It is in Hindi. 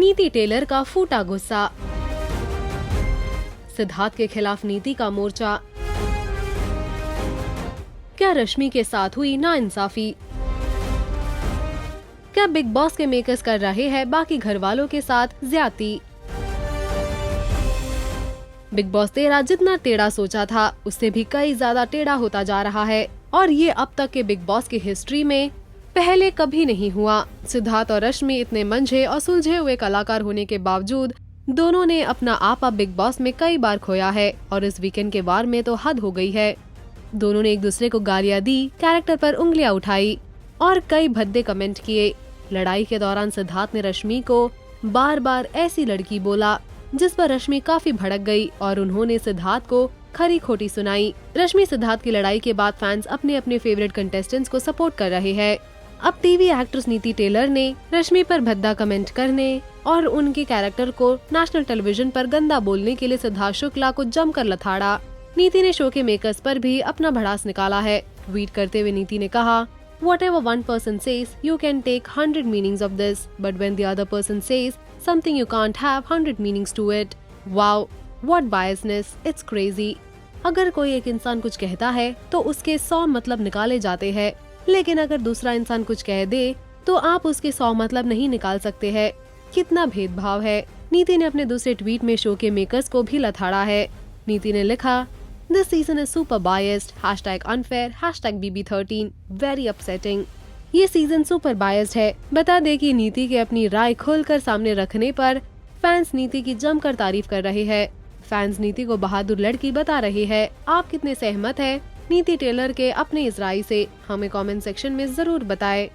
नीति टेलर का फूटा गुस्सा, सिद्धार्थ के खिलाफ नीति का मोर्चा, क्या रश्मि के साथ हुई नाइंसाफी, क्या बिग बॉस के मेकर्स कर रहे हैं बाकी घर वालों के साथ ज्यादती। बिग बॉस 13 जितना टेढ़ा सोचा था उससे भी कई ज्यादा टेढ़ा होता जा रहा है और ये अब तक के बिग बॉस की हिस्ट्री में पहले कभी नहीं हुआ। सिद्धार्थ और रश्मि इतने मंझे और सुलझे हुए कलाकार होने के बावजूद दोनों ने अपना आपा बिग बॉस में कई बार खोया है और इस वीकेंड के वार में तो हद हो गई है। दोनों ने एक दूसरे को गालियां दी, कैरेक्टर पर उंगलियां उठाई और कई भद्दे कमेंट किए। लड़ाई के दौरान सिद्धार्थ ने रश्मि को बार बार ऐसी लड़की बोला जिस पर रश्मि काफी भड़क गई और उन्होंने सिद्धार्थ को खरी खोटी सुनाई। रश्मि सिद्धार्थ की लड़ाई के बाद फैंस अपने अपने फेवरेट कंटेस्टेंट्स को सपोर्ट कर रहे हैं। अब टीवी एक्ट्रेस नीति टेलर ने रश्मि पर भद्दा कमेंट करने और उनके कैरेक्टर को नेशनल टेलीविजन पर गंदा बोलने के लिए सिद्धार्थ शुक्ला को जमकर लथाड़ा। नीति ने शो के मेकर्स पर भी अपना भड़ास निकाला है। ट्वीट करते हुए नीति ने कहा, Whatever one person says, you can take 100 meanings of this, but when the other person says something you can't have 100 meanings to it. Wow, what biasness, it's crazy. अगर कोई एक इंसान कुछ कहता है तो उसके 100 मतलब निकाले जाते हैं, लेकिन अगर दूसरा इंसान कुछ कह दे तो आप उसके 100 मतलब नहीं निकाल सकते हैं। कितना भेदभाव है। नीति ने अपने दूसरे ट्वीट में शो के मेकर्स को भी लथाड़ा है। नीति ने लिखा, This season is super biased, #unfair, #BB13, very upsetting. ये सीजन सुपर बायस्ड है। बता दे कि नीति के अपनी राय खोलकर सामने रखने पर फैंस नीति की जमकर तारीफ कर रहे हैं। फैंस नीति को बहादुर लड़की बता रहे हैं। आप कितने सहमत हैं नीति टेलर के अपने इस राय से? हमें कमेंट सेक्शन में जरूर बताएं।